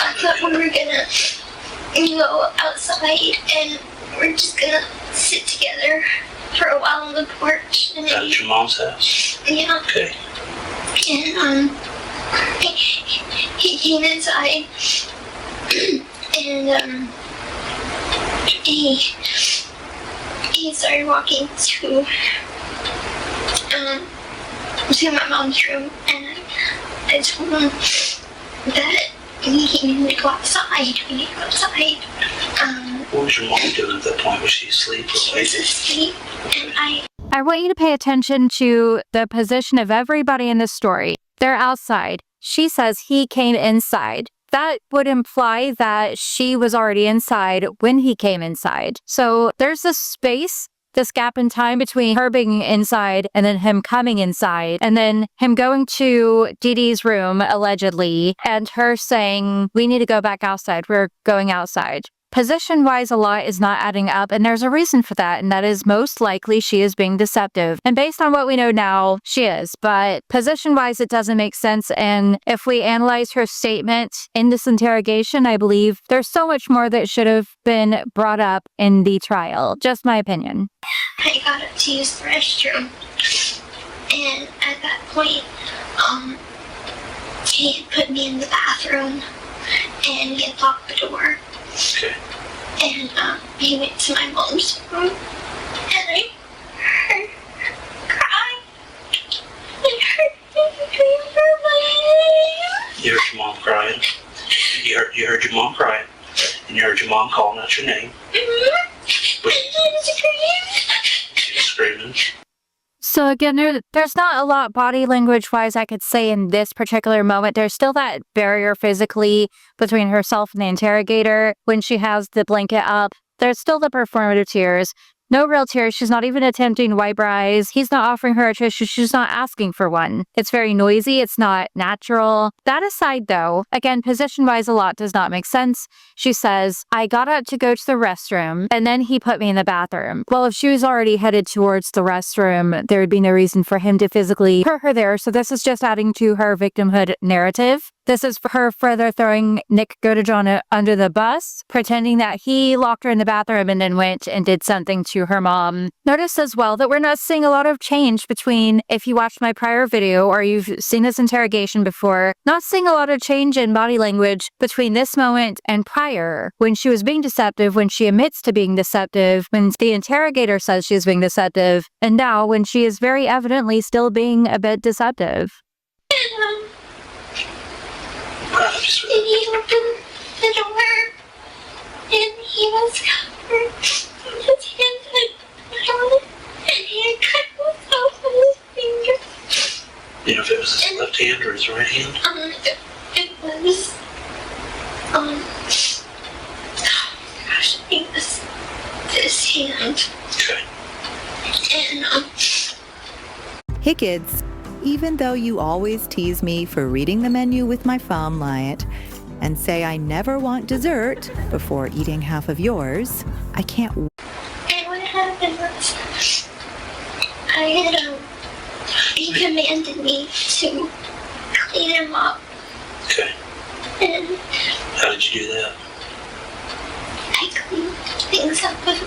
I thought we were gonna go outside and we're just gonna sit together for a while on the porch. And at your mom's house? Yeah. Okay. And he came inside and he started walking to my mom's room, and I told him that we need to go outside. What was your mom doing at that point? Was she asleep? She was asleep, and I want you to pay attention to the position of everybody in this story. They're outside. She says he came inside. That would imply that she was already inside when he came inside. So there's this space, this gap in time between her being inside and then him coming inside, and then him going to Dee Dee's room, allegedly, and her saying, we need to go back outside. We're going outside. Position-wise, a lot is not adding up, and there's a reason for that, and that is most likely she is being deceptive. And based on what we know now, she is. But position-wise, it doesn't make sense, and if we analyze her statement in this interrogation, I believe there's so much more that should have been brought up in the trial. Just my opinion. I got up to use the restroom, and at that point, he had put me in the bathroom, and he had locked the door. Okay. And he went to my mom's room, and I heard her cry, and her my You heard your mom crying. You heard your mom crying, and you heard your mom calling out your name. Mm-hmm. She was screaming. So again, there's not a lot body language-wise I could say in this particular moment. There's still that barrier physically between herself and the interrogator when she has the blanket up. There's still the performative tears. No real tears. She's not even attempting to wipe her eyes. He's not offering her a tissue. She's not asking for one. It's very noisy. It's not natural. That aside, though, again, position-wise, a lot does not make sense. She says, I got up to go to the restroom, and then he put me in the bathroom. Well, if she was already headed towards the restroom, there would be no reason for him to physically put her there. So this is just adding to her victimhood narrative. This is for her further throwing Nick Godejohn under the bus, pretending that he locked her in the bathroom and then went and did something to her mom. Notice as well that we're not seeing a lot of change between, if you watched my prior video or you've seen this interrogation before, not seeing a lot of change in body language between this moment and prior, when she was being deceptive, when she admits to being deceptive, when the interrogator says she's being deceptive, and now when she is very evidently still being a bit deceptive. And he opened the door, and he was covered in his hand and he had cut himself with his finger. You know if it was his left hand or his right hand? It was, oh gosh, it was this hand. Okay. And, Hey kids, even though you always tease me for reading the menu with my phone light and say I never want dessert before eating half of yours, I can't. And what happened was, he commanded me to clean him up. Okay. And How did you do that? I cleaned things up with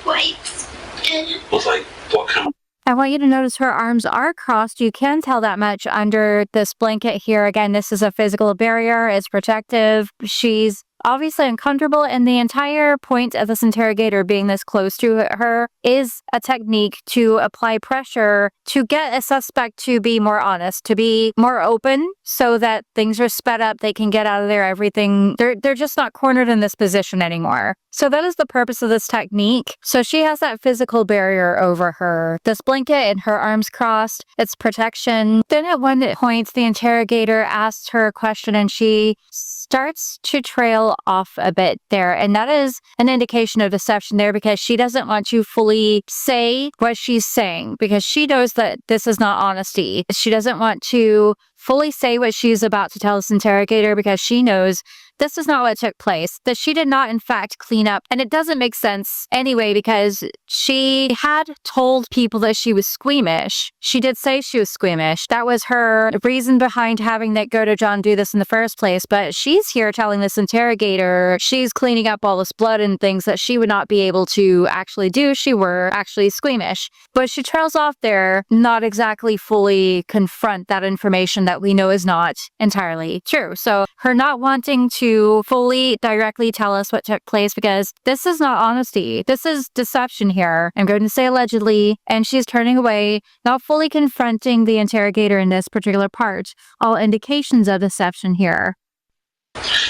wipes. And With like what kind of? I want you to notice her arms are crossed. You can tell that much under this blanket here. Again, this is a physical barrier. It's protective. She's obviously uncomfortable, and the entire point of this interrogator being this close to her is a technique to apply pressure to get a suspect to be more honest, to be more open, so that things are sped up, they can get out of there, everything. They're just not cornered in this position anymore. So that is the purpose of this technique. So she has that physical barrier over her. This blanket and her arms crossed, it's protection. Then at one point, the interrogator asks her a question and she starts to trail off a bit there. And that is an indication of deception there, because she doesn't want to fully say what she's saying, because she knows that this is not honesty. She doesn't want to fully say what she's about to tell this interrogator, because she knows this is not what took place, that she did not in fact clean up. And it doesn't make sense anyway, because she had told people that she was squeamish. She did say she was squeamish. That was her reason behind having Nick Godejohn do this in the first place. But she's here telling this interrogator she's cleaning up all this blood and things that she would not be able to actually do. She were actually squeamish. But she trails off there, not exactly fully confront that information that we know is not entirely true. So her not wanting to fully directly tell us what took place, because this is not honesty. This is deception here. I'm going to say allegedly, and she's turning away, not fully confronting the interrogator in this particular part. All indications of deception here.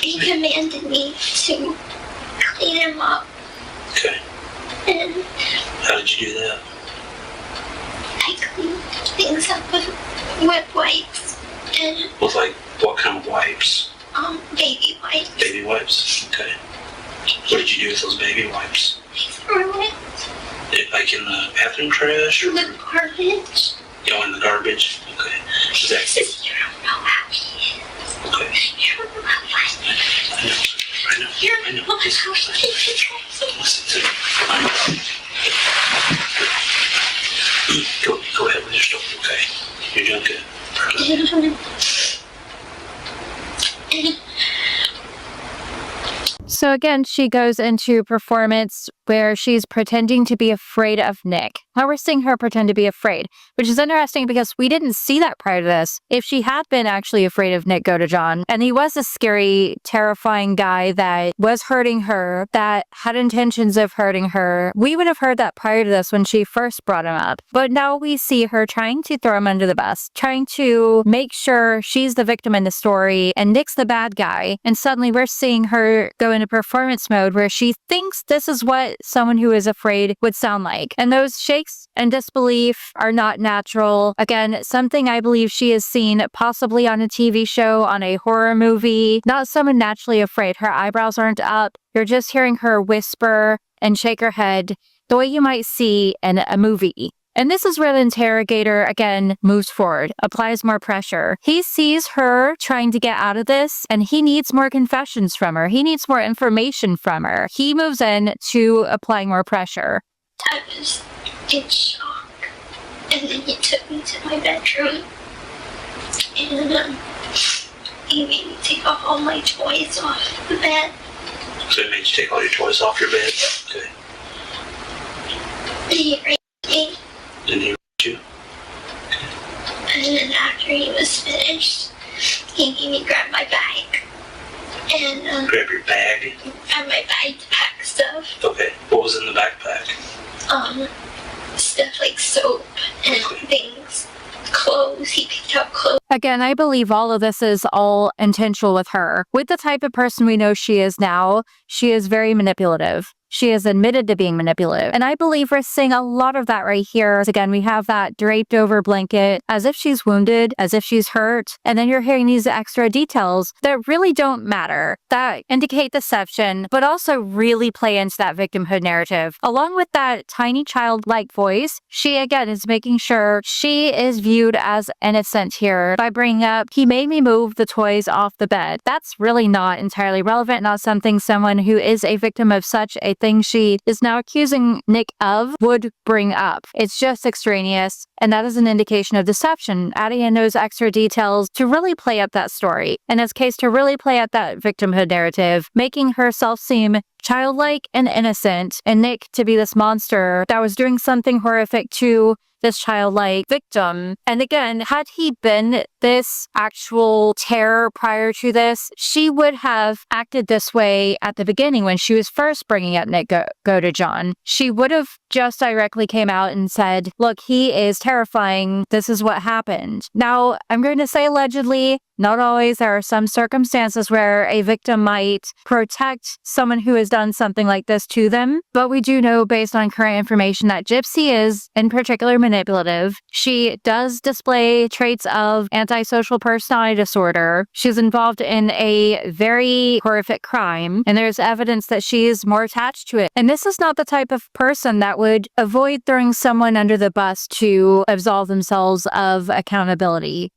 He commanded me to clean him up. Okay. And How did you do that? I cleaned things up with wet wipes and With like what kind of wipes? baby wipes. Baby wipes? Okay. What did you do with those baby wipes? I threw it Like in the bathroom trash? Or in the garbage. in the garbage? Okay. Is that, Says you don't know how he is. okay. You don't know how he is. I know. You I don't know. know Listen, how listen. he is. Listen to me. I know. Go ahead with your story, okay? You're doing good. So again, she goes into performance where she's pretending to be afraid of Nick. Now we're seeing her pretend to be afraid, which is interesting because we didn't see that prior to this. If she had been actually afraid of Nick Godejohn, and he was a scary, terrifying guy that was hurting her, that had intentions of hurting her, we would have heard that prior to this when she first brought him up. But now we see her trying to throw him under the bus, trying to make sure she's the victim in the story and Nick's the bad guy. And suddenly we're seeing her go into performance mode where she thinks this is what someone who is afraid would sound like. And those shakes and disbelief are not natural. Again, something I believe she has seen possibly on a TV show, on a horror movie, not someone naturally afraid. Her eyebrows aren't up. You're just hearing her whisper and shake her head the way you might see in a movie. And this is where the interrogator, again, moves forward, applies more pressure. He sees her trying to get out of this, and he needs more confessions from her. He needs more information from her. He moves in to applying more pressure. I was in shock. And then he took me to my bedroom. And he made me take off all my toys off the bed. So it made you take all your toys off your bed? Okay. And he raped me. Didn't he raped you? And then after he was finished, he made me grab my bag. And Grab your bag? grab my bag to pack stuff. Okay. What was in the backpack? Stuff like soap and things. Clothes. He picked out clothes. Again, I believe all of this is all intentional with her. With the type of person we know she is now, she is very manipulative. She has admitted to being manipulative. And I believe we're seeing a lot of that right here. Again, we have that draped over blanket as if she's wounded, as if she's hurt. And then you're hearing these extra details that really don't matter, that indicate deception, but also really play into that victimhood narrative. Along with that tiny childlike voice, she again is making sure she is viewed as innocent here by bringing up, he made me move the toys off the bed. That's really not entirely relevant, not something someone who is a victim of such a thing she is now accusing Nick of would bring up. It's just extraneous, and that is an indication of deception, adding in those extra details to really play up that story. In this case, to really play up that victimhood narrative, making herself seem childlike and innocent, and Nick to be this monster that was doing something horrific to this childlike victim. And again, had he been this actual terror prior to this, she would have acted this way at the beginning when she was first bringing up Nick Godejohn. She would have just directly came out and said, look, he is terrifying. This is what happened. Now, I'm going to say allegedly, not always. There are some circumstances where a victim might protect someone who has done something like this to them. But we do know based on current information that Gypsy is in particular manipulative. She does display traits of antisocial personality disorder. She's involved in a very horrific crime, and there's evidence that she is more attached to it. And this is not the type of person that would avoid throwing someone under the bus to absolve themselves of accountability.